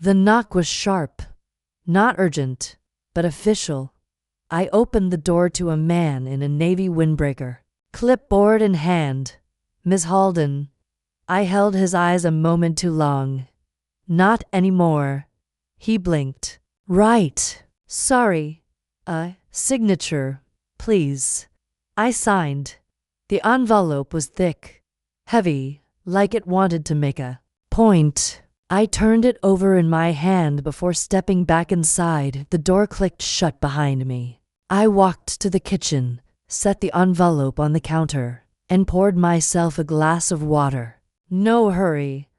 The knock was sharp, not urgent, but official. I opened the door to a man in a navy windbreaker, clipboard in hand. "Miss Halden." I held his eyes a moment too long. "Not anymore." He blinked. "Right. Sorry. A signature, please." I signed. The envelope was thick, heavy, like it wanted to make a point. I turned it over in my hand before stepping back inside. The door clicked shut behind me. I walked to the kitchen, set the envelope on the counter, and poured myself a glass of water. No hurry.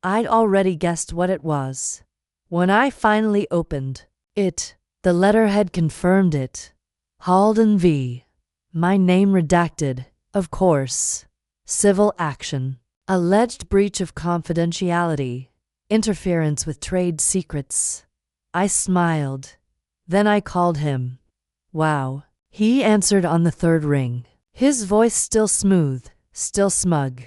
I'd already guessed what it was. When I finally opened it, the letterhead confirmed it. Halden V. My name redacted, of course. Civil action. Alleged breach of confidentiality. Interference with trade secrets. I smiled. Then I called him. "Wow." He answered on the third ring. His voice still smooth, still smug.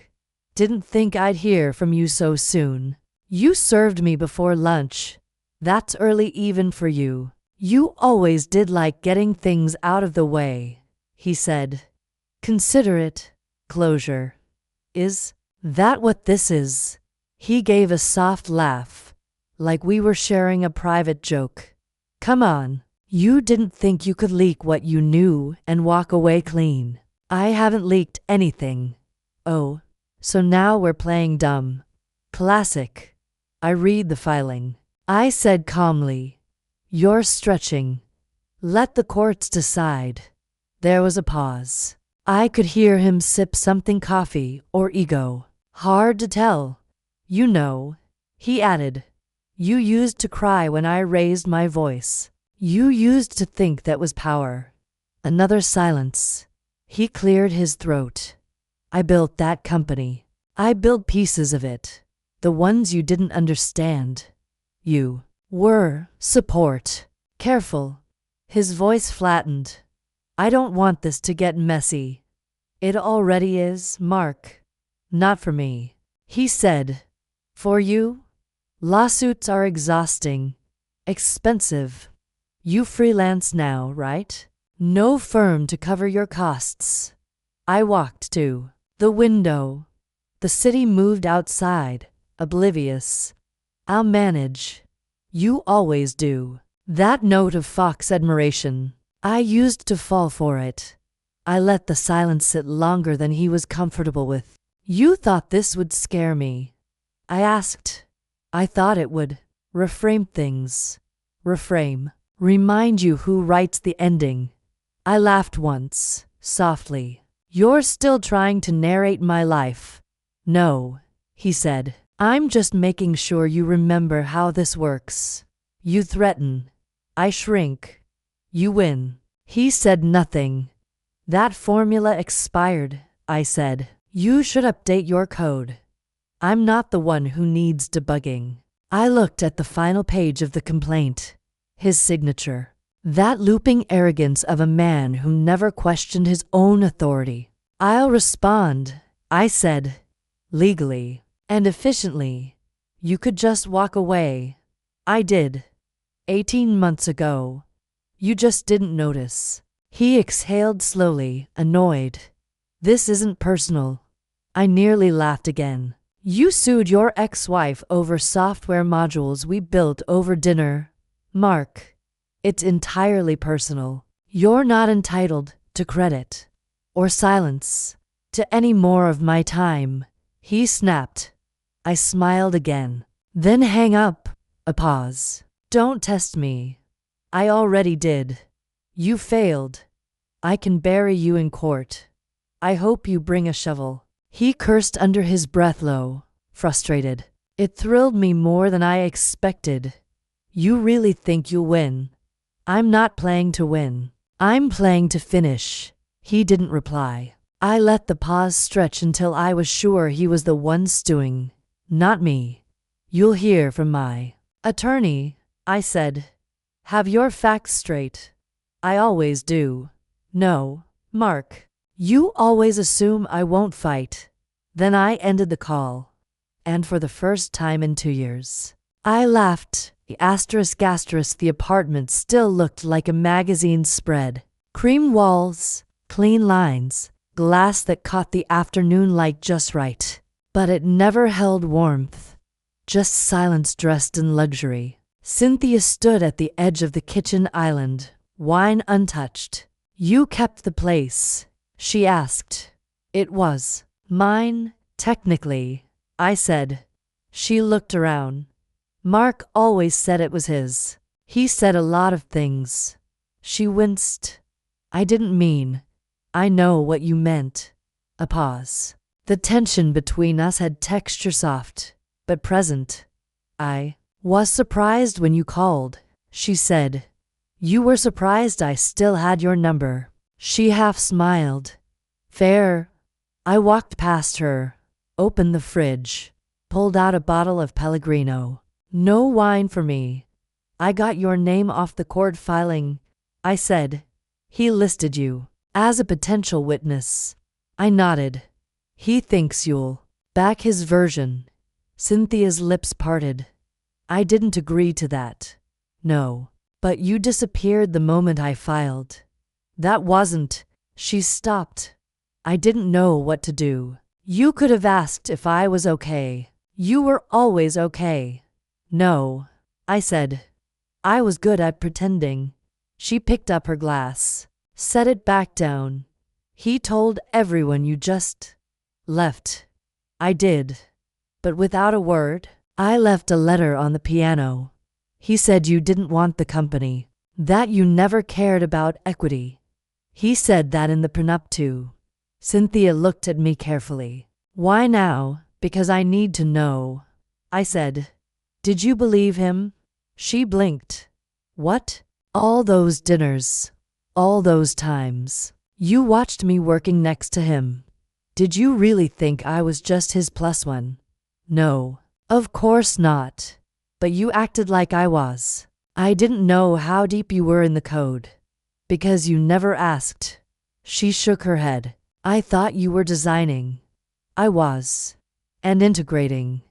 "Didn't think I'd hear from you so soon. You served me before lunch. That's early even for you. You always did like getting things out of the way," he said. "Consider it closure. Is that what this is?" He gave a soft laugh, like we were sharing a private joke. "Come on. You didn't think you could leak what you knew and walk away clean. I haven't leaked anything." "Oh, so now we're playing dumb." "Classic." I read the filing. I said calmly, "You're stretching. Let the courts decide." There was a pause. I could hear him sip something, coffee or ego. "Hard to tell. You know," he added. "You used to cry when I raised my voice. You used to think that was power." Another silence. He cleared his throat. "I built that company. I built pieces of it. The ones you didn't understand. You were support." "Careful." His voice flattened. "I don't want this to get messy." "It already is, Mark." "Not for me," he said. "For you? Lawsuits are exhausting, expensive. You freelance now, right? No firm to cover your costs." I walked to the window. The city moved outside, oblivious. "I'll manage." "You always do." That note of Fox admiration. I used to fall for it. I let the silence sit longer than he was comfortable with. "You thought this would scare me?" I asked. "I thought it would reframe things." "Reframe." "Remind you who writes the ending." I laughed once, softly. "You're still trying to narrate my life." "No," he said. "I'm just making sure you remember how this works. You threaten. I shrink. You win." He said nothing. "That formula expired," I said. "You should update your code." "I'm not the one who needs debugging." I looked at the final page of the complaint. His signature. That looping arrogance of a man who never questioned his own authority. "I'll respond," I said. "Legally and efficiently. You could just walk away." "I did. 18 months ago. You just didn't notice." He exhaled slowly, annoyed. "This isn't personal." I nearly laughed again. "You sued your ex-wife over software modules we built over dinner, Mark. It's entirely personal. You're not entitled to credit or silence, to any more of my time," he snapped. I smiled again. "Then hang up." A pause. "Don't test me." "I already did. You failed. I can bury you in court. I hope you bring a shovel." He cursed under his breath, low, frustrated. It thrilled me more than I expected. "You really think you'll win?" "I'm not playing to win. I'm playing to finish." He didn't reply. I let the pause stretch until I was sure he was the one stewing, not me. "You'll hear from my attorney," I said. "Have your facts straight." "I always do." "No, Mark. You always assume I won't fight." Then I ended the call. And for the first time in 2 years, I laughed. The apartment still looked like a magazine spread. Cream walls, clean lines, glass that caught the afternoon light just right. But it never held warmth, just silence dressed in luxury. Cynthia stood at the edge of the kitchen island, wine untouched. "You kept the place?" she asked. "It was mine, technically," I said. She looked around. "Mark always said it was his. He said a lot of things." She winced. "I didn't mean. I know what you meant." A pause. The tension between us had texture, soft, but present. "I was surprised when you called," she said. "You were surprised I still had your number." She half smiled. "Fair." I walked past her, opened the fridge, pulled out a bottle of Pellegrino. "No wine for me. I got your name off the court filing," I said. "He listed you as a potential witness." I nodded. "He thinks you'll back his version." Cynthia's lips parted. "I didn't agree to that." "No. But you disappeared the moment I filed." "That wasn't." She stopped. "I didn't know what to do. You could have asked if I was okay. You were always okay." "No," I said. "I was good at pretending." She picked up her glass, set it back down. "He told everyone you just left." "I did. But without a word." "I left a letter on the piano. He said you didn't want the company, that you never cared about equity. He said that in the prenup too." Cynthia looked at me carefully. "Why now?" "Because I need to know," I said. "Did you believe him?" She blinked. "What?" "All those dinners. All those times. You watched me working next to him. Did you really think I was just his plus one?" "No. Of course not. But you acted like I was." "I didn't know how deep you were in the code. Because you never asked." She shook her head. "I thought you were designing." "I was. And integrating.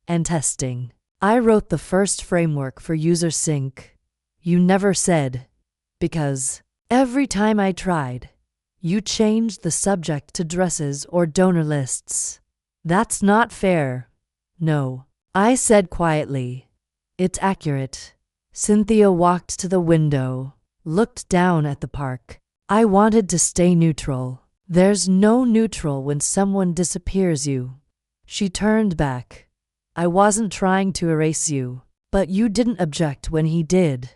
And testing. I wrote the first framework for user sync. You never said. Because every time I tried, you changed the subject to dresses or donor lists." "That's not fair." "No," I said quietly. "It's accurate." Cynthia walked to the window, looked down at the park. I wanted to stay neutral. There's no neutral when someone disappears you. She turned back. "I wasn't trying to erase you, but you didn't object when he did."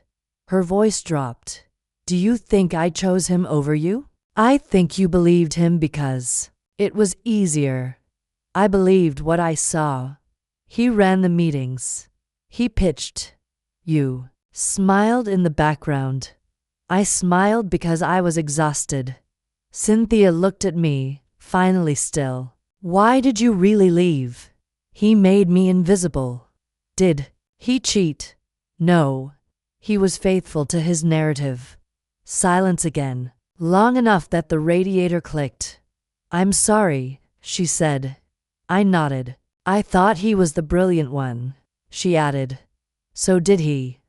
Her voice dropped. "Do you think I chose him over you?" "I think you believed him because it was easier." "I believed what I saw. He ran the meetings. He pitched. You smiled in the background." I smiled because I was exhausted. Cynthia looked at me, finally still. "Why did you really leave?" "He made me invisible." "Did he cheat?" "No. He was faithful to his narrative." Silence again, long enough that the radiator clicked. "I'm sorry," she said. I nodded. "I thought he was the brilliant one," she added. "So did he.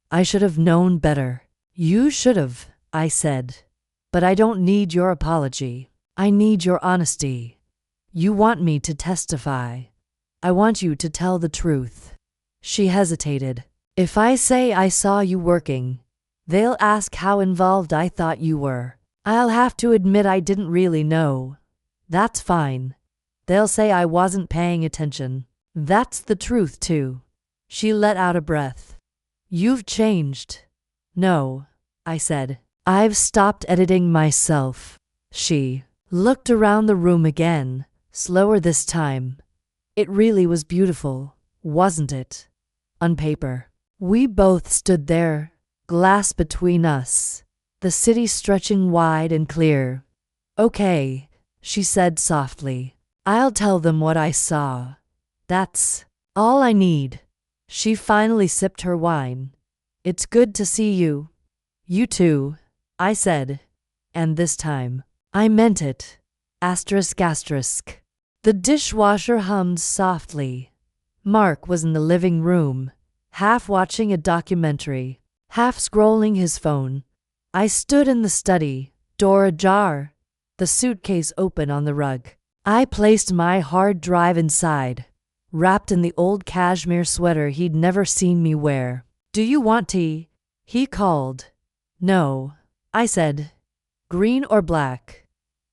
I should have known better." "You should have," I said. "But I don't need your apology. I need your honesty. You want me to testify. I want you to tell the truth." She hesitated. "If I say I saw you working, they'll ask how involved I thought you were. I'll have to admit I didn't really know." "That's fine. They'll say I wasn't paying attention. That's the truth too." She let out a breath. "You've changed." "No," I said. "I've stopped editing myself." She looked around the room again, slower this time. "It really was beautiful, wasn't it? On paper." We both stood there, glass between us, the city stretching wide and clear. "Okay," she said softly. "I'll tell them what I saw. That's all I need." She finally sipped her wine. "It's good to see you." "You too," I said. And this time, I meant it. ****. The dishwasher hummed softly. Mark was in the living room, half watching a documentary, half scrolling his phone. I stood in the study, door ajar, the suitcase open on the rug. I placed my hard drive inside, wrapped in the old cashmere sweater he'd never seen me wear. "Do you want tea?" he called. "No," I said. "Green or black?"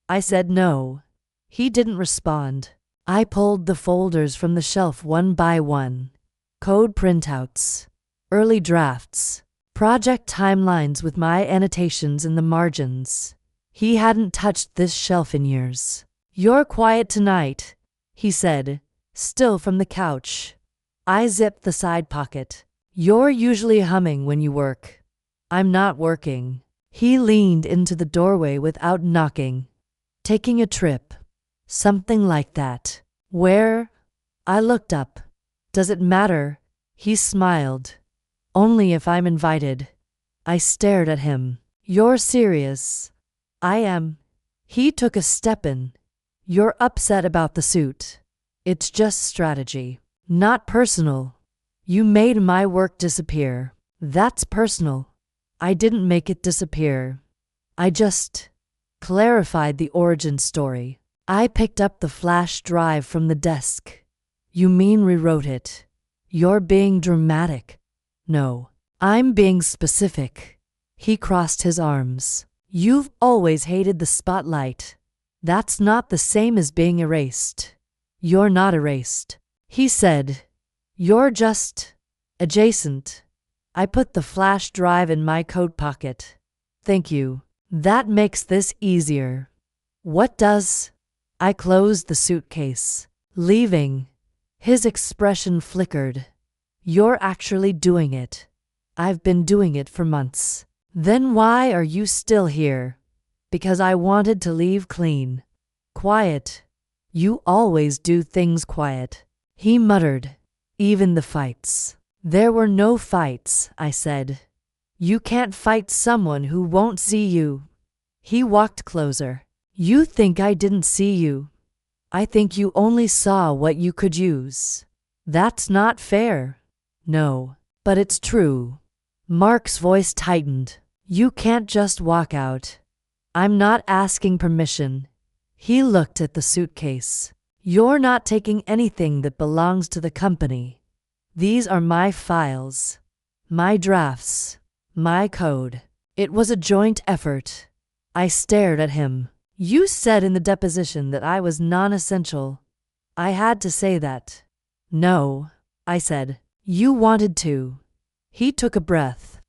I said no. He didn't respond. I pulled the folders from the shelf one by one. Code printouts, early drafts, project timelines with my annotations in the margins. He hadn't touched this shelf in years. "You're quiet tonight," he said, still from the couch. I zipped the side pocket. "You're usually humming when you work." "I'm not working." He leaned into the doorway without knocking. "Taking a trip." "Something like that." "Where?" I looked up. "Does it matter?" He smiled. "Only if I'm invited." I stared at him. "You're serious?" "I am." He took a step in. "You're upset about the suit." "It's just strategy. Not personal." "You made my work disappear." "That's personal." "I didn't make it disappear. I just clarified the origin story." I picked up the flash drive from the desk. "You mean rewrote it?" "You're being dramatic." "No, I'm being specific." He crossed his arms. "You've always hated the spotlight. That's not the same as being erased." "You're not erased," he said. "You're just adjacent." I put the flash drive in my coat pocket. "Thank you. That makes this easier." "What does?" I closed the suitcase. "Leaving." His expression flickered. "You're actually doing it." "I've been doing it for months." "Then why are you still here?" "Because I wanted to leave clean." "Quiet." "You always do things quiet." He muttered. "Even the fights." "There were no fights," I said. "You can't fight someone who won't see you." He walked closer. "You think I didn't see you. I think you only saw what you could use." "That's not fair." "No, but it's true." Mark's voice tightened. "You can't just walk out." "I'm not asking permission." He looked at the suitcase. "You're not taking anything that belongs to the company. These are my files, my drafts, my code." It was a joint effort. I stared at him. "You said in the deposition that I was non-essential." I had to say that. "No," I said. "You wanted to." He took a breath.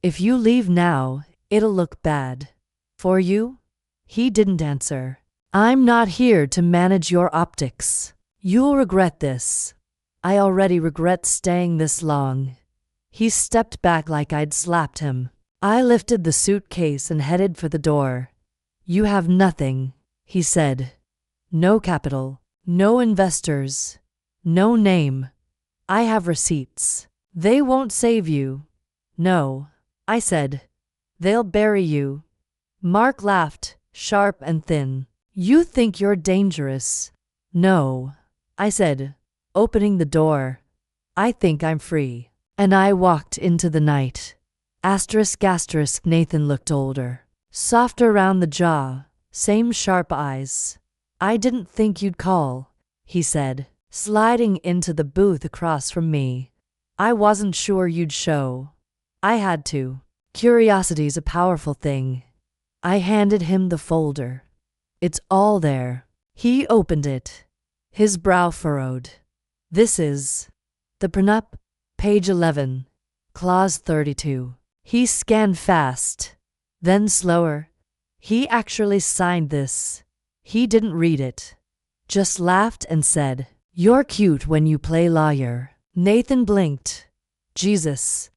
"If you leave now, it'll look bad." "For you?" He didn't answer. "I'm not here to manage your optics. You'll regret this." "I already regret staying this long." He stepped back like I'd slapped him. I lifted the suitcase and headed for the door. "You have nothing," he said. "No capital, no investors, no name." "I have receipts." "They won't save you." "No," I said. "They'll bury you." Mark laughed, sharp and thin. "You think you're dangerous." "No," I said, opening the door. "I think I'm free." And I walked into the night. Nathan looked older. Softer around the jaw, same sharp eyes. "I didn't think you'd call," he said, sliding into the booth across from me. "I wasn't sure you'd show." I had to. Curiosity's a powerful thing. I handed him the folder. "It's all there." He opened it. His brow furrowed. "This is the prenup, page 11, clause 32. He scanned fast, then slower. He actually signed this. He didn't read it. Just laughed and said, "You're cute when you play lawyer." Nathan blinked. Jesus.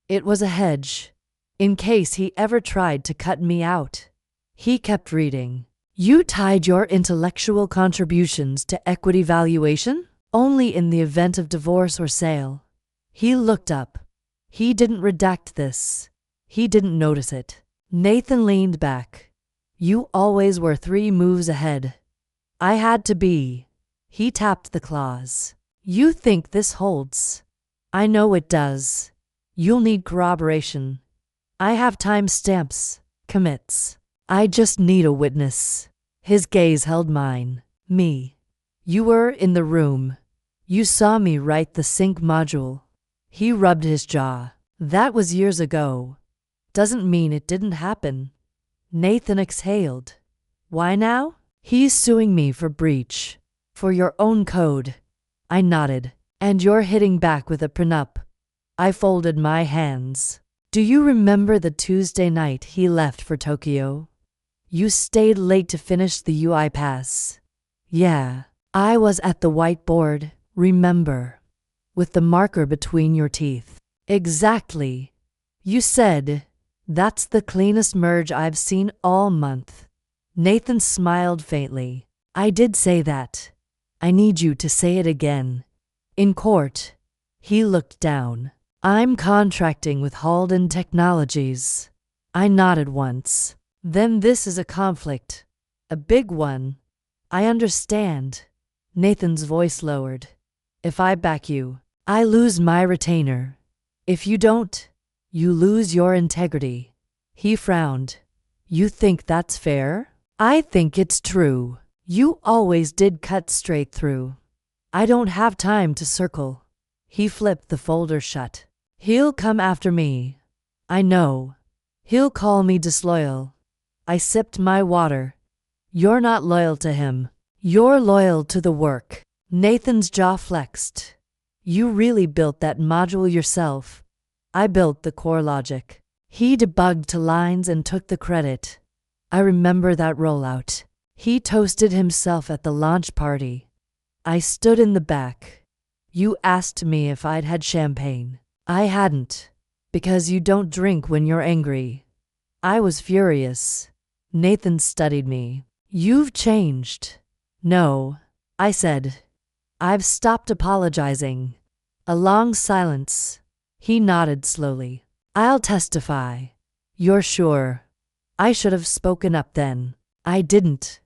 It was a hedge, in case he ever tried to cut me out. He kept reading. "You tied your intellectual contributions to equity valuation? Only in the event of divorce or sale." He looked up. He didn't redact this. He didn't notice it. Nathan leaned back. "You always were 3 moves ahead." I had to be. He tapped the clause. "You think this holds?" I know it does. You'll need corroboration. I have timestamps, commits. I just need a witness. His gaze held mine. Me. You were in the room. You saw me write the sync module. He rubbed his jaw. That was years ago. Doesn't mean it didn't happen. Nathan exhaled. Why now? He's suing me for breach. For your own code. I nodded. And you're hitting back with a prenup. I folded my hands. Do you remember the Tuesday night he left for Tokyo? You stayed late to finish the UI pass. Yeah. I was at the whiteboard, remember? With the marker between your teeth. Exactly. You said, that's the cleanest merge I've seen all month. Nathan smiled faintly. I did say that. I need you to say it again. In court. He looked down. I'm contracting with Halden Technologies. I nodded once. Then this is a conflict. A big one. I understand. Nathan's voice lowered. If I back you, I lose my retainer. If you don't, you lose your integrity. He frowned. You think that's fair? I think it's true. You always did cut straight through. I don't have time to circle. He flipped the folder shut. He'll come after me. I know. He'll call me disloyal. I sipped my water. You're not loyal to him. You're loyal to the work. Nathan's jaw flexed. You really built that module yourself. I built the core logic. He debugged to lines and took the credit. I remember that rollout. He toasted himself at the launch party. I stood in the back. You asked me if I'd had champagne. I hadn't. Because you don't drink when you're angry. I was furious. Nathan studied me. You've changed. No, I said. I've stopped apologizing. A long silence. He nodded slowly. I'll testify. You're sure? I should have spoken up then. I didn't.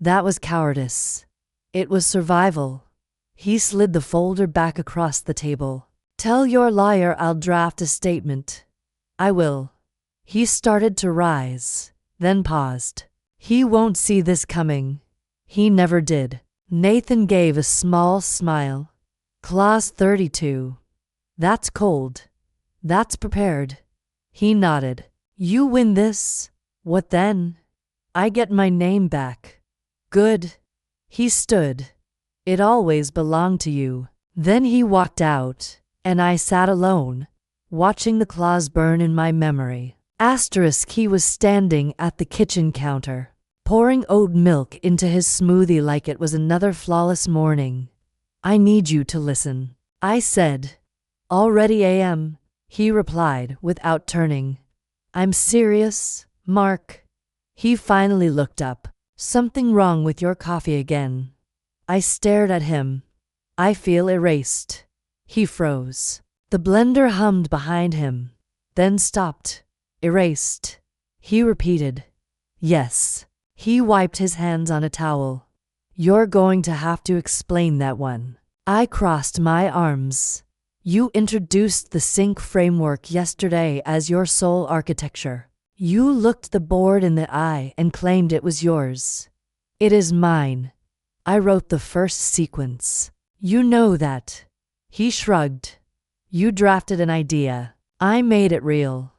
That was cowardice. It was survival. He slid the folder back across the table. Tell your lawyer I'll draft a statement. I will. He started to rise, then paused. He won't see this coming. He never did. Nathan gave a small smile. Clause 32. That's cold. That's prepared. He nodded. You win this. What then? I get my name back. Good. He stood. It always belonged to you. Then he walked out, and I sat alone, watching the clause burn in my memory. Asterisk, he was standing at the kitchen counter, pouring oat milk into his smoothie like it was another flawless morning. I need you to listen. I said. Already am, he replied without turning. I'm serious, Mark. He finally looked up. Something wrong with your coffee again. I stared at him. I feel erased. He froze. The blender hummed behind him, then stopped. Erased. He repeated. Yes. He wiped his hands on a towel. You're going to have to explain that one. I crossed my arms. You introduced the sync framework yesterday as your sole architecture. You looked the board in the eye and claimed it was yours. It is mine. I wrote the first sequence. You know that. He shrugged. You drafted an idea. I made it real.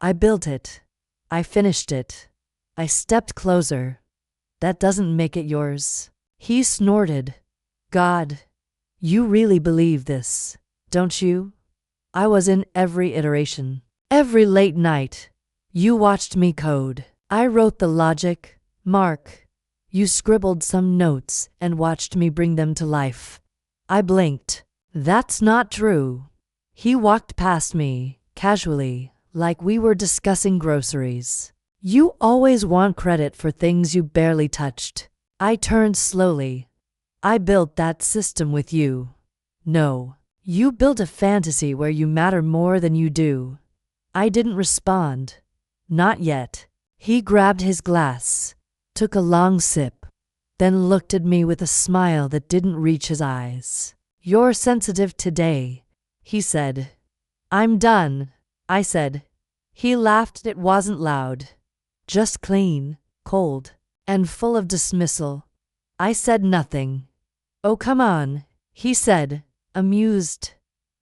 I built it. I finished it. I stepped closer. That doesn't make it yours. He snorted. God, you really believe this, don't you? I was in every iteration. Every late night. You watched me code. I wrote the logic, Mark. You scribbled some notes and watched me bring them to life. I blinked. That's not true. He walked past me, casually, like we were discussing groceries. You always want credit for things you barely touched. I turned slowly. I built that system with you. No, you built a fantasy where you matter more than you do. I didn't respond. Not yet. He grabbed his glass, took a long sip, then looked at me with a smile that didn't reach his eyes. You're sensitive today, he said. I'm done, I said. He laughed. It wasn't loud. Just clean, cold, and full of dismissal. I said nothing. Oh, come on, he said, amused.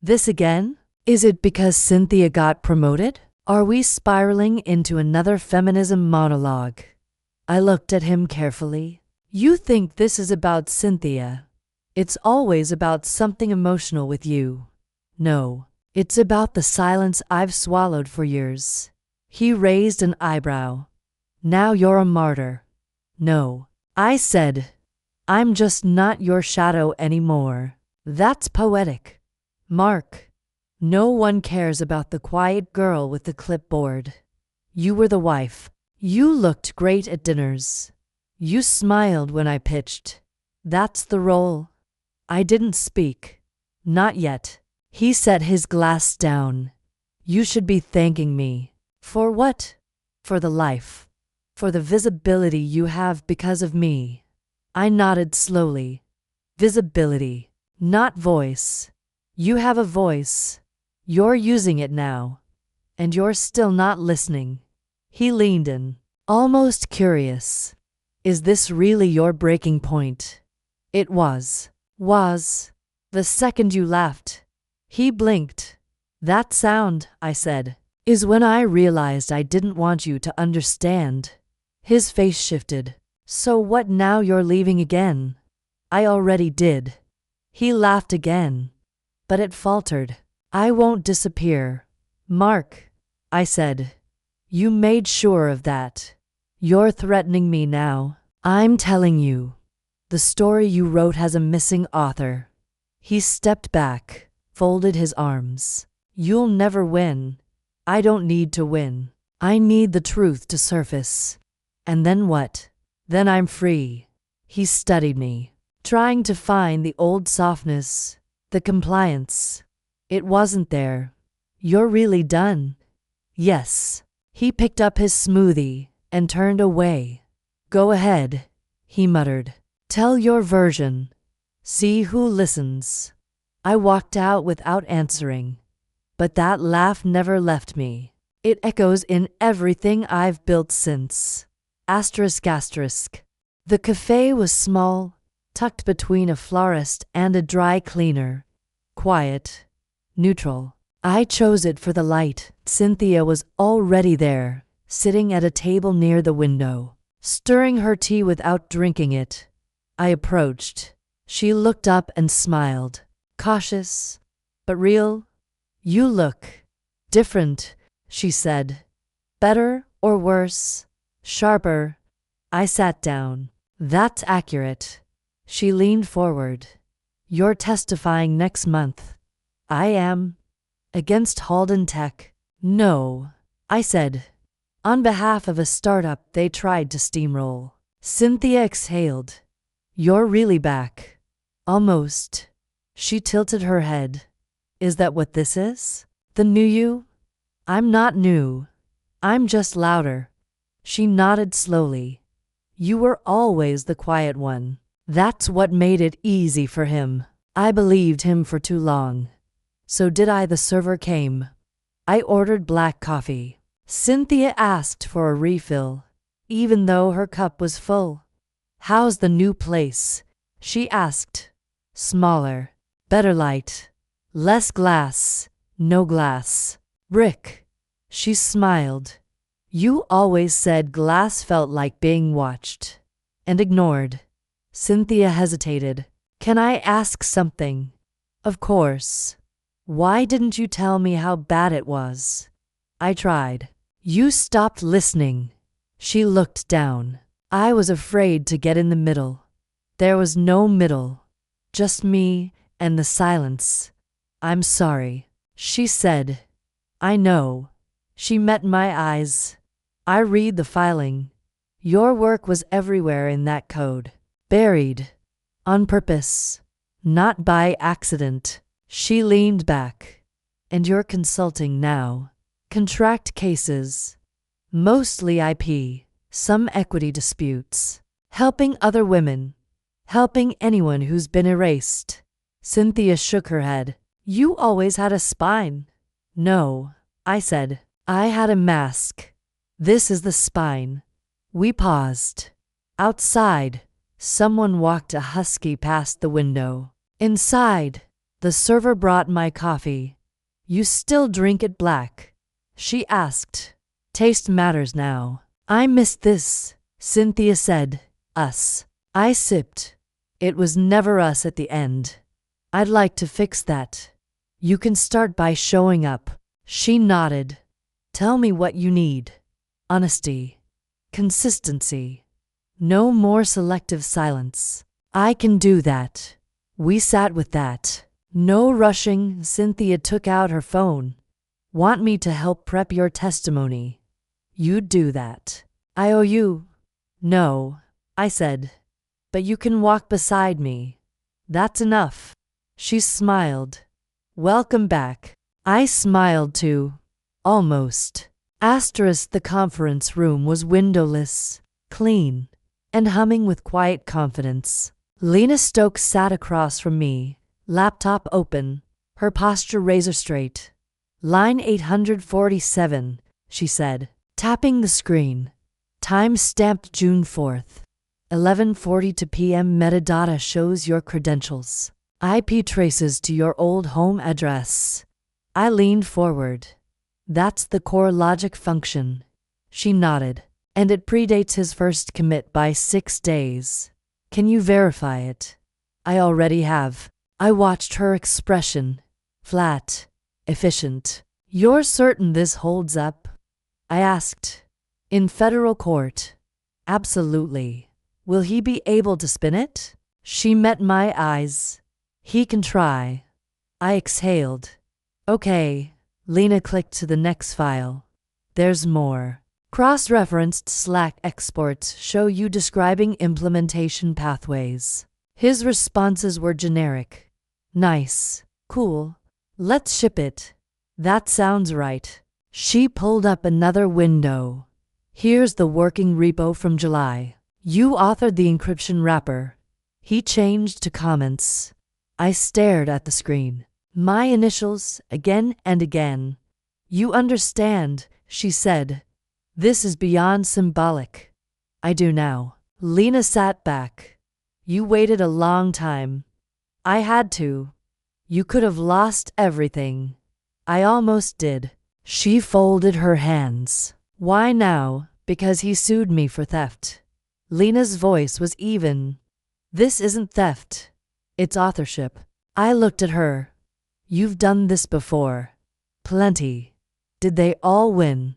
This again? Is it because Cynthia got promoted? Are we spiraling into another feminism monologue? I looked at him carefully. You think this is about Cynthia. It's always about something emotional with you. No, it's about the silence I've swallowed for years. He raised an eyebrow. Now you're a martyr. No, I said. I'm just not your shadow anymore. That's poetic. Mark. No one cares about the quiet girl with the clipboard. You were the wife. You looked great at dinners. You smiled when I pitched. That's the role. I didn't speak. Not yet. He set his glass down. You should be thanking me. For what? For the life. For the visibility you have because of me. I nodded slowly. Visibility, not voice. You have a voice. You're using it now. And you're still not listening. He leaned in, almost curious. Is this really your breaking point? It was. The second you laughed. He blinked. That sound, I said, is when I realized I didn't want you to understand. His face shifted. So what now? You're leaving again? I already did. He laughed again. But it faltered. I won't disappear. Mark, I said. You made sure of that. You're threatening me now. I'm telling you. The story you wrote has a missing author. He stepped back, folded his arms. You'll never win. I don't need to win. I need the truth to surface. And then what? Then I'm free. He studied me, trying to find the old softness, the compliance. It wasn't there. You're really done? Yes. He picked up his smoothie and turned away. Go ahead, he muttered. Tell your version. See who listens. I walked out without answering. But that laugh never left me. It echoes in everything I've built since. ***. The cafe was small, tucked between a florist and a dry cleaner. Quiet. Neutral. I chose it for the light. Cynthia was already there, sitting at a table near the window, stirring her tea without drinking it. I approached. She looked up and smiled. Cautious, but real. You look different, she said. Better or worse? Sharper. I sat down. That's accurate. She leaned forward. You're testifying next month. I am. Against Halden Tech. No, I said. On behalf of a startup they tried to steamroll. Cynthia exhaled. You're really back. Almost. She tilted her head. Is that what this is? The new you? I'm not new. I'm just louder. She nodded slowly. You were always the quiet one. That's what made it easy for him. I believed him for too long. So did I. The server came. I ordered black coffee. Cynthia asked for a refill, even though her cup was full. How's the new place? She asked. Smaller. Better light. Less glass. No glass. Brick. She smiled. You always said glass felt like being watched. And ignored. Cynthia hesitated. Can I ask something? Of course. Why didn't you tell me how bad it was? I tried. You stopped listening. She looked down. I was afraid to get in the middle. There was no middle. Just me and the silence. I'm sorry, she said. I know. She met my eyes. I read the filing. Your work was everywhere in that code. Buried. On purpose. Not by accident. She leaned back. And you're consulting now. Contract cases. Mostly IP. Some equity disputes. Helping other women. Helping anyone who's been erased. Cynthia shook her head. You always had a spine. No, I said. I had a mask. This is the spine. We paused. Outside, someone walked a husky past the window. Inside, the server brought my coffee. You still drink it black? She asked. Taste matters now. I missed this, Cynthia said. Us. I sipped. It was never us at the end. I'd like to fix that. You can start by showing up. She nodded. Tell me what you need. Honesty. Consistency. No more selective silence. I can do that. We sat with that. No rushing. Cynthia took out her phone. Want me to help prep your testimony? You'd do that. I owe you. No, I said. But you can walk beside me. That's enough. She smiled. Welcome back. I smiled too. Almost. The conference room was windowless, clean, and humming with quiet confidence. Lena Stokes sat across from me, laptop open, her posture razor straight. Line 847, she said, tapping the screen. Time stamped June 4th. 11:42 p.m. Metadata shows your credentials. IP traces to your old home address. I leaned forward. That's the core logic function. She nodded. And it predates his first commit by 6 days. Can you verify it? I already have. I watched her expression. Flat. Efficient. You're certain this holds up? I asked. In federal court. Absolutely. Will he be able to spin it? She met my eyes. He can try. I exhaled. Okay. Lena clicked to the next file. There's more. Cross-referenced Slack exports show you describing implementation pathways. His responses were generic. Nice. Cool. Let's ship it. That sounds right. She pulled up another window. Here's the working repo from July. You authored the encryption wrapper. He changed to comments. I stared at the screen. My initials, again and again. You understand, she said. This is beyond symbolic. I do now. Lena sat back. You waited a long time. I had to. You could have lost everything. I almost did. She folded her hands. Why now? Because he sued me for theft. Lena's voice was even. This isn't theft. It's authorship. I looked at her. You've done this before. Plenty. Did they all win?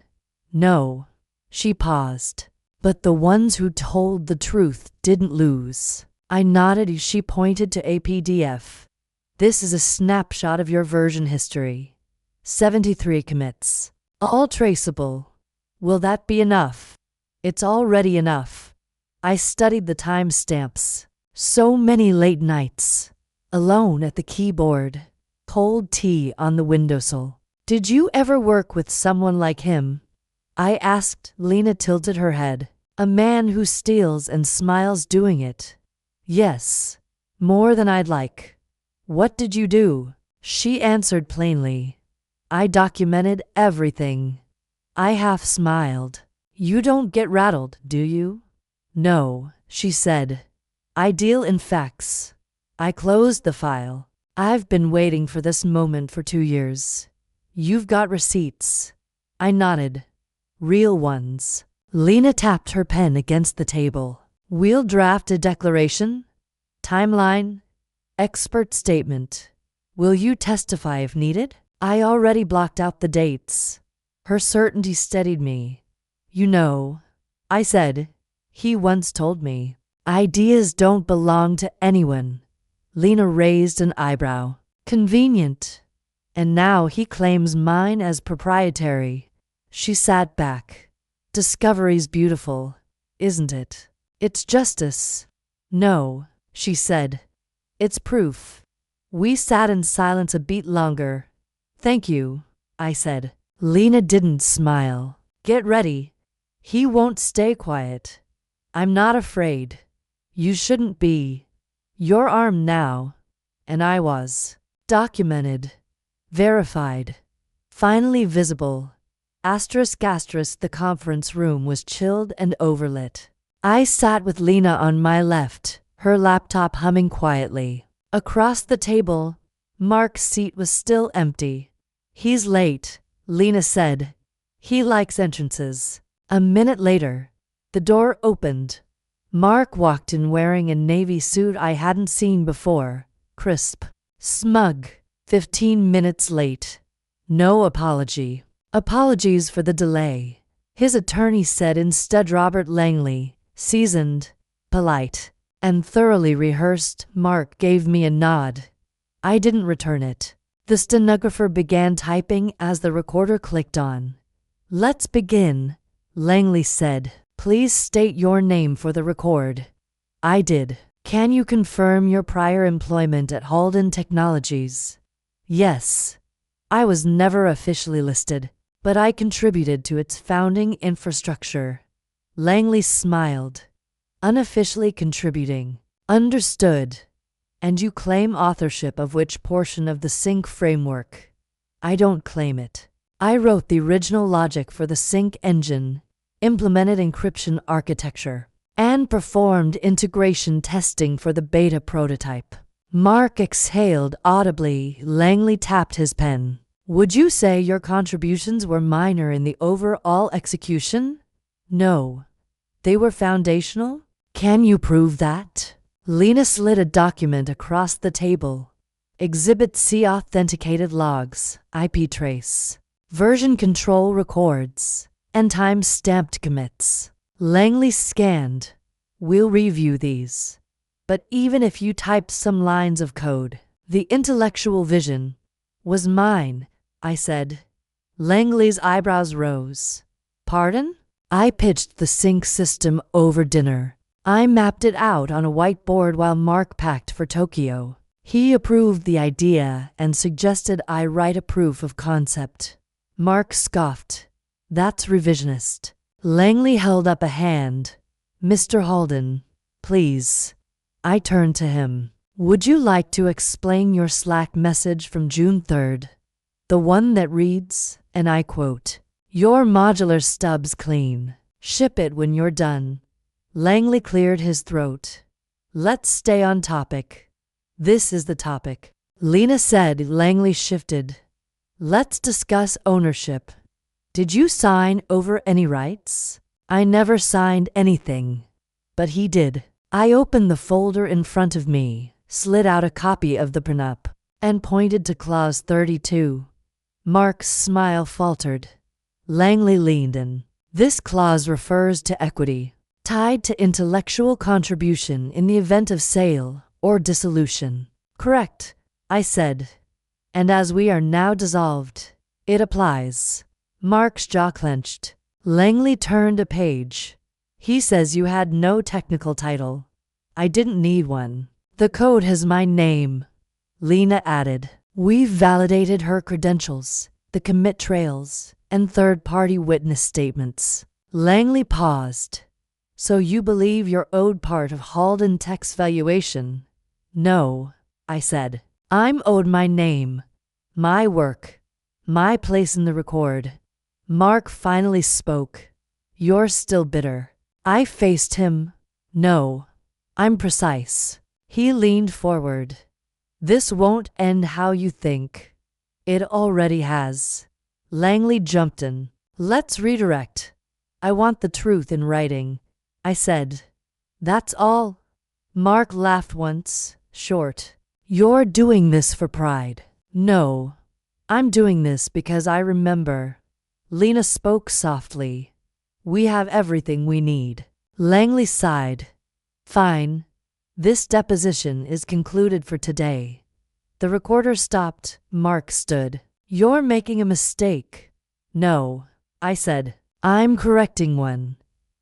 No. She paused. But the ones who told the truth didn't lose. I nodded as she pointed to a PDF. This is a snapshot of your version history. 73 commits. All traceable. Will that be enough? It's already enough. I studied the timestamps. So many late nights. Alone at the keyboard. Cold tea on the windowsill. Did you ever work with someone like him? I asked. Lena tilted her head. A man who steals and smiles doing it. Yes. More than I'd like. What did you do? She answered plainly. I documented everything. I half smiled. You don't get rattled, do you? No, she said. I deal in facts. I closed the file. I've been waiting for this moment for 2 years. You've got receipts. I nodded. Real ones. Lena tapped her pen against the table. We'll draft a declaration. Timeline. Expert statement. Will you testify if needed? I already blocked out the dates. Her certainty steadied me. You know, I said, he once told me, ideas don't belong to anyone. Lena raised an eyebrow. Convenient. And now he claims mine as proprietary. She sat back. Discovery's beautiful, isn't it? It's justice. No, she said. It's proof. We sat in silence a beat longer. Thank you, I said. Lena didn't smile. Get ready. He won't stay quiet. I'm not afraid. You shouldn't be. You're armed now. And I was. Documented. Verified. Finally visible. Asterisk asterisk. The conference room was chilled and overlit. I sat with Lena on my left, her laptop humming quietly. Across the table, Mark's seat was still empty. He's late, Lena said. He likes entrances. A minute later, the door opened. Mark walked in wearing a navy suit I hadn't seen before, crisp, smug. 15 minutes late. No apology. Apologies for the delay, his attorney said instead. Robert Langley, seasoned, polite, and thoroughly rehearsed. Mark gave me a nod. I didn't return it. The stenographer began typing as the recorder clicked on. Let's begin, Langley said. Please state your name for the record. I did. Can you confirm your prior employment at Halden Technologies? Yes. I was never officially listed, but I contributed to its founding infrastructure. Langley smiled. Unofficially contributing. Understood. And you claim authorship of which portion of the Sync framework? I don't claim it. I wrote the original logic for the Sync engine, implemented encryption architecture, and performed integration testing for the beta prototype. Mark exhaled audibly. Langley tapped his pen. Would you say your contributions were minor in the overall execution? No. They were foundational? Can you prove that? Lena slid a document across the table. Exhibit C: authenticated logs, IP trace, version control records, and time-stamped commits. Langley scanned. We'll review these. But even if you typed some lines of code, the intellectual vision was mine, I said. Langley's eyebrows rose. Pardon? I pitched the Sync system over dinner. I mapped it out on a whiteboard while Mark packed for Tokyo. He approved the idea and suggested I write a proof of concept. Mark scoffed. That's revisionist. Langley held up a hand. Mr. Halden, please. I turned to him. Would you like to explain your Slack message from June 3rd? The one that reads, and I quote, "Your modular stub's clean. Ship it when you're done." Langley cleared his throat. Let's stay on topic. This is the topic. Lena said. Langley shifted. Let's discuss ownership. Did you sign over any rights? I never signed anything. But he did. I opened the folder in front of me, slid out a copy of the prenup, and pointed to clause 32. Mark's smile faltered. Langley leaned in. This clause refers to equity, tied to intellectual contribution in the event of sale or dissolution. Correct, I said. And as we are now dissolved, it applies. Mark's jaw clenched. Langley turned a page. He says you had no technical title. I didn't need one. The code has my name, Lena added. We've validated her credentials, the commit trails, and third-party witness statements. Langley paused. So you believe you're owed part of Halden Tech's valuation? No, I said. I'm owed my name, my work, my place in the record. Mark finally spoke. You're still bitter. I faced him. No, I'm precise. He leaned forward. This won't end how you think. It already has. Langley jumped in. Let's redirect. I want the truth in writing, I said. That's all? Mark laughed once, short. You're doing this for pride. No, I'm doing this because I remember. Lena spoke softly. We have everything we need. Langley sighed. Fine. This deposition is concluded for today. The recorder stopped. Mark stood. You're making a mistake. No, I said. I'm correcting one.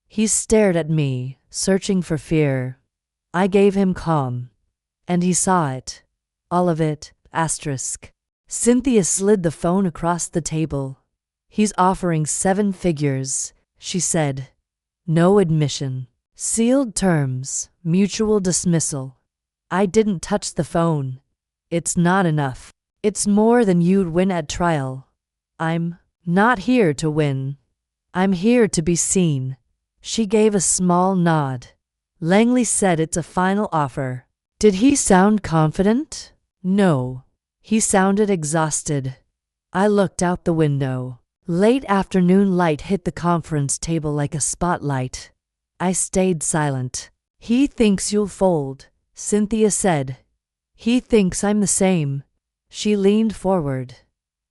He stared at me, searching for fear. I gave him calm. And he saw it. All of it, asterisk. Cynthia slid the phone across the table. He's offering 7 figures, she said. No admission. Sealed terms, mutual dismissal. I didn't touch the phone. It's not enough. It's more than you'd win at trial. I'm not here to win. I'm here to be seen. She gave a small nod. Langley said it's a final offer. Did he sound confident? No. He sounded exhausted. I looked out the window. Late afternoon light hit the conference table like a spotlight. I stayed silent. He thinks you'll fold, Cynthia said. He thinks I'm the same. She leaned forward.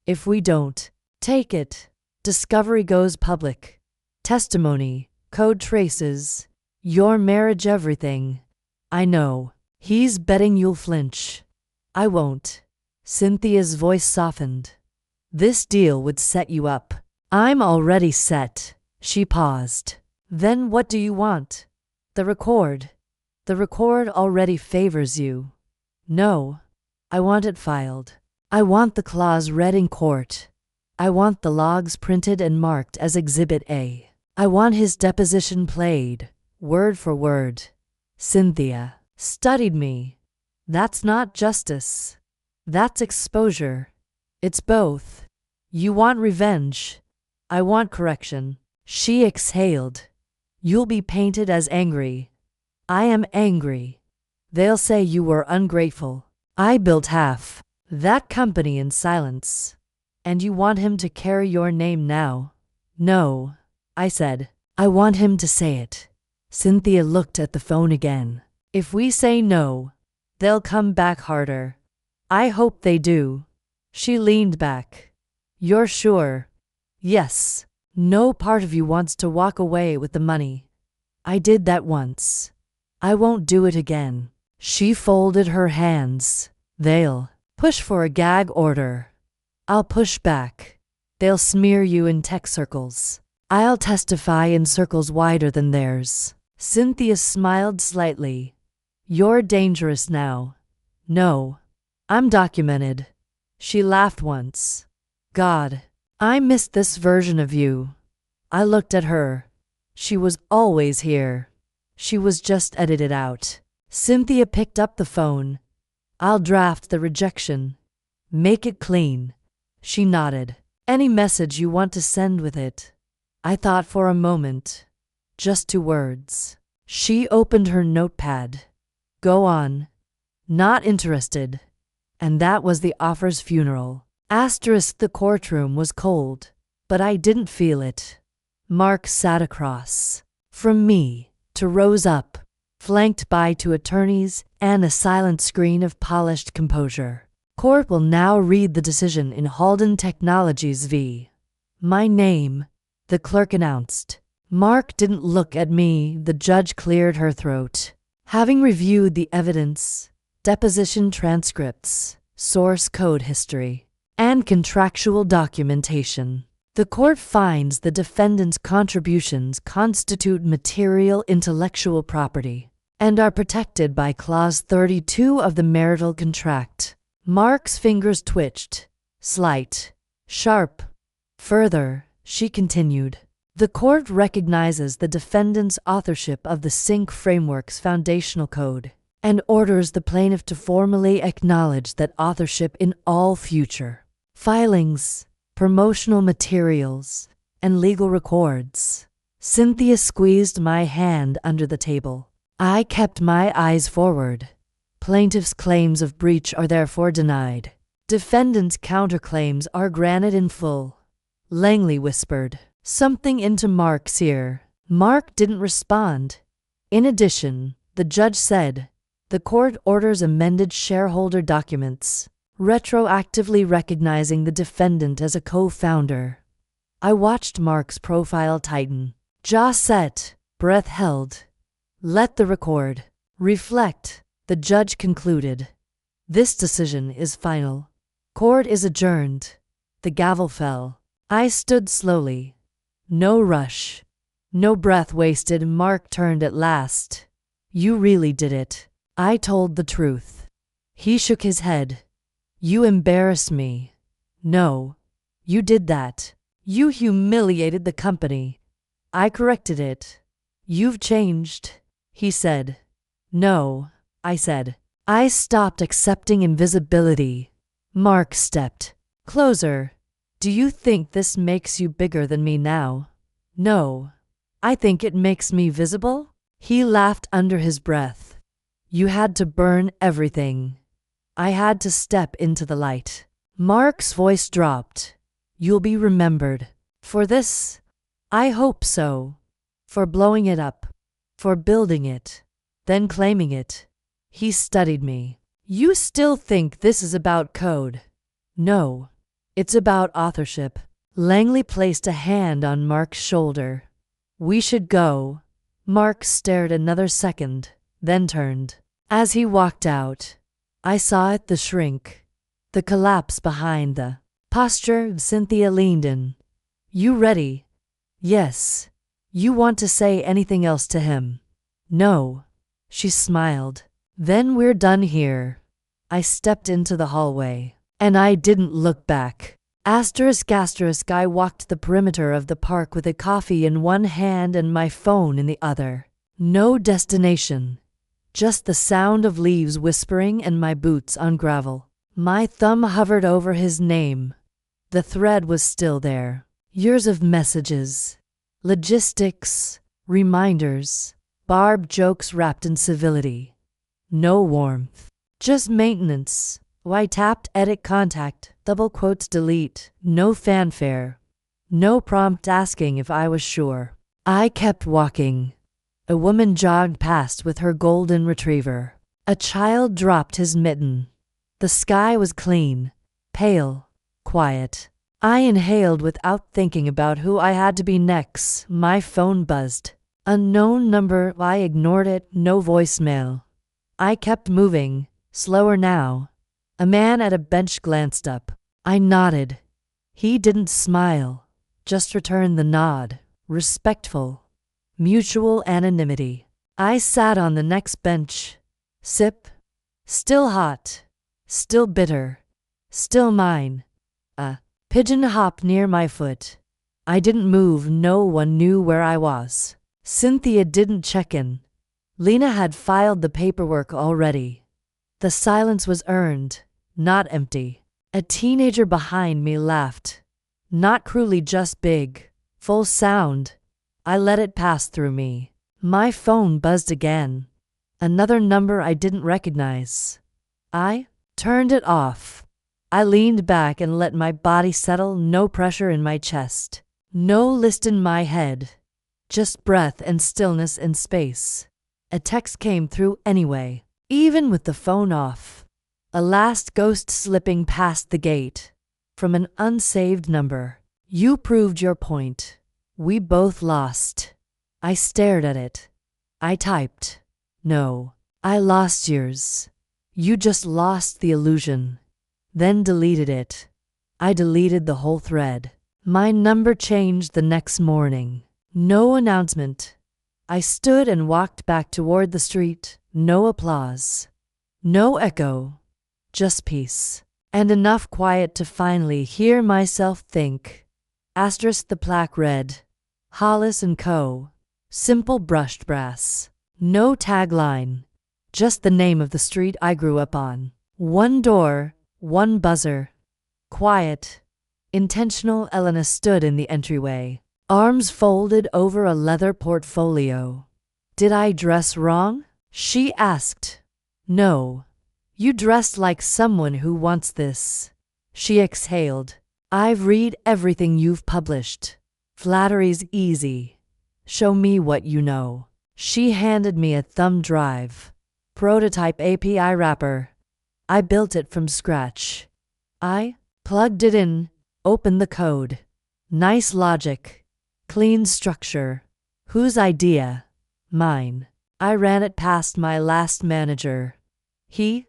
If we don't take it, discovery goes public. Testimony, code traces, your marriage, everything. I know. He's betting you'll flinch. I won't. Cynthia's voice softened. This deal would set you up. I'm already set. She paused. Then what do you want? The record. The record already favors you. No. I want it filed. I want the clause read in court. I want the logs printed and marked as Exhibit A. I want his deposition played, word for word. Cynthia studied me. That's not justice. That's exposure. It's both. You want revenge. I want correction. She exhaled. You'll be painted as angry. I am angry. They'll say you were ungrateful. I built half that company in silence. And you want him to carry your name now? No, I said. I want him to say it. Cynthia looked at the phone again. If we say no, they'll come back harder. I hope they do. She leaned back. You're sure? Yes. No part of you wants to walk away with the money. I did that once. I won't do it again. She folded her hands. They'll push for a gag order. I'll push back. They'll smear you in tech circles. I'll testify in circles wider than theirs. Cynthia smiled slightly. You're dangerous now. No. I'm documented. She laughed once. God, I missed this version of you. I looked at her. She was always here. She was just edited out. Cynthia picked up the phone. I'll draft the rejection. Make it clean. She nodded. Any message you want to send with it? I thought for a moment. Just 2 words. She opened her notepad. Go on. Not interested. And that was the offer's funeral. Asterisk. The courtroom was cold, but I didn't feel it. Mark sat across from me to rows up, flanked by 2 attorneys and a silent screen of polished composure. Court will now read the decision in Halden Technologies v. My name, the clerk announced. Mark didn't look at me. The judge cleared her throat. Having reviewed the evidence, deposition transcripts, source code history, and contractual documentation, the court finds the defendant's contributions constitute material intellectual property and are protected by Clause 32 of the marital contract. Mark's fingers twitched. Slight. Sharp. Further, she continued, the court recognizes the defendant's authorship of the Sync Framework's foundational code and orders the plaintiff to formally acknowledge that authorship in all future filings, promotional materials, and legal records. Cynthia squeezed my hand under the table. I kept my eyes forward. Plaintiff's claims of breach are therefore denied. Defendant's counterclaims are granted in full. Langley whispered something into Mark's ear. Mark didn't respond. In addition, the judge said, the court orders amended shareholder documents, retroactively recognizing the defendant as a co-founder. I watched Mark's profile tighten. Jaw set, breath held. Let the record reflect, the judge concluded. This decision is final. Court is adjourned. The gavel fell. I stood slowly. No rush. No breath wasted. Mark turned at last. You really did it. I told the truth. He shook his head. You embarrassed me. No. You did that. You humiliated the company. I corrected it. You've changed, he said. No, I said. I stopped accepting invisibility. Mark stepped closer. Do you think this makes you bigger than me now? No. I think it makes me visible. He laughed under his breath. You had to burn everything. I had to step into the light. Mark's voice dropped. You'll be remembered. For this? I hope so. For blowing it up. For building it. Then claiming it. He studied me. You still think this is about code? No. It's about authorship. Langley placed a hand on Mark's shoulder. We should go. Mark stared another second, then turned. As he walked out, I saw it shrink. The collapse behind the posture. Cynthia leaned in. You ready? Yes. You want to say anything else to him? No. She smiled. Then we're done here. I stepped into the hallway, and I didn't look back. I walked the perimeter of the park with a coffee in one hand and my phone in the other. No destination. Just the sound of leaves whispering and my boots on gravel. My thumb hovered over his name. The thread was still there. Years of messages. Logistics. Reminders. Barbed jokes wrapped in civility. No warmth. Just maintenance. I tapped edit contact, double quotes delete. No fanfare. No prompt asking if I was sure. I kept walking. A woman jogged past with her golden retriever. A child dropped his mitten. The sky was clean, pale, quiet. I inhaled without thinking about who I had to be next. My phone buzzed. Unknown number. I ignored it. No voicemail. I kept moving, slower now. A man at a bench glanced up. I nodded. He didn't smile, just returned the nod. Respectful. Mutual anonymity. I sat on the next bench. Sip. Still hot. Still bitter. Still mine. A pigeon hopped near my foot. I didn't move. No one knew where I was. Cynthia didn't check in. Lena had filed the paperwork already. The silence was earned, not empty. A teenager behind me laughed. Not cruelly, just big, full sound. I let it pass through me. My phone buzzed again. Another number I didn't recognize. I turned it off. I leaned back and let my body settle. No pressure in my chest. No list in my head. Just breath and stillness and space. A text came through anyway, even with the phone off. A last ghost slipping past the gate. From an unsaved number. You proved your point. We both lost. I stared at it. I typed. No, I lost yours. You just lost the illusion. Then deleted it. I deleted the whole thread. My number changed the next morning. No announcement. I stood and walked back toward the street. No applause. No echo. Just peace. And enough quiet to finally hear myself think. Asterisk the plaque read. Hollis & Co. Simple brushed brass. No tagline. Just the name of the street I grew up on. One door, one buzzer. Quiet. Intentional. Elena stood in the entryway. Arms folded over a leather portfolio. Did I dress wrong? She asked. No. You dressed like someone who wants this. She exhaled. I've read everything you've published. Flattery's easy. Show me what you know. She handed me a thumb drive. Prototype API wrapper. I built it from scratch. I plugged it in, opened the code. Nice logic. Clean structure. Whose idea? Mine. I ran it past my last manager. He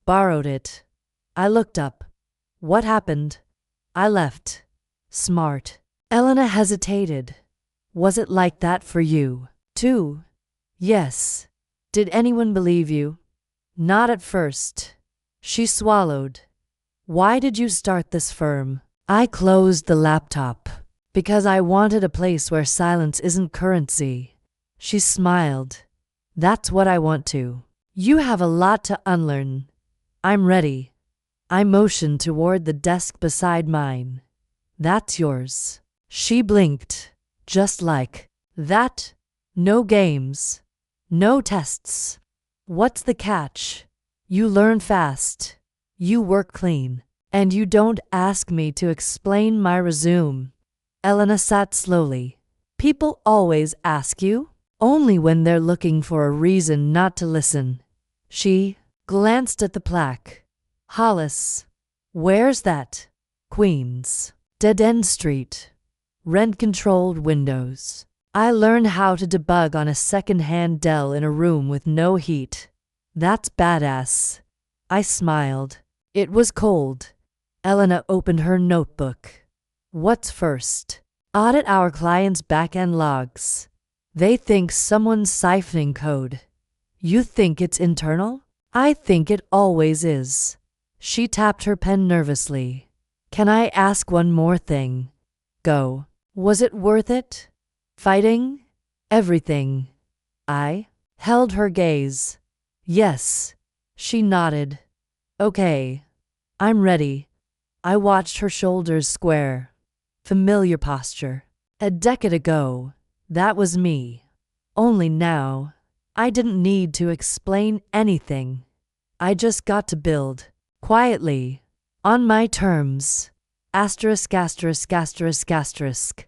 borrowed it. I looked up. What happened? I left. Smart. Elena hesitated. Was it like that for you, too? Yes. Did anyone believe you? Not at first. She swallowed. Why did you start this firm? I closed the laptop. Because I wanted a place where silence isn't currency. She smiled. That's what I want to. You have a lot to unlearn. I'm ready. I motioned toward the desk beside mine. That's yours. She blinked, just like that. No games. No tests. What's the catch? You learn fast. You work clean. And you don't ask me to explain my resume. Elena sat slowly. People always ask you, only when they're looking for a reason not to listen. She glanced at the plaque. Hollis. Where's that? Queens. Dead End Street. Rent-controlled windows. I learned how to debug on a second-hand Dell in a room with no heat. That's badass. I smiled. It was cold. Elena opened her notebook. What's first? Audit our client's back-end logs. They think someone's siphoning code. You think it's internal? I think it always is. She tapped her pen nervously. Can I ask one more thing? Go. Was it worth it? Fighting? Everything. I held her gaze. Yes. She nodded. Okay. I'm ready. I watched her shoulders square. Familiar posture. A decade ago, that was me. Only now, I didn't need to explain anything. I just got to build. Quietly. On my terms. Asterisk, asterisk, asterisk, asterisk.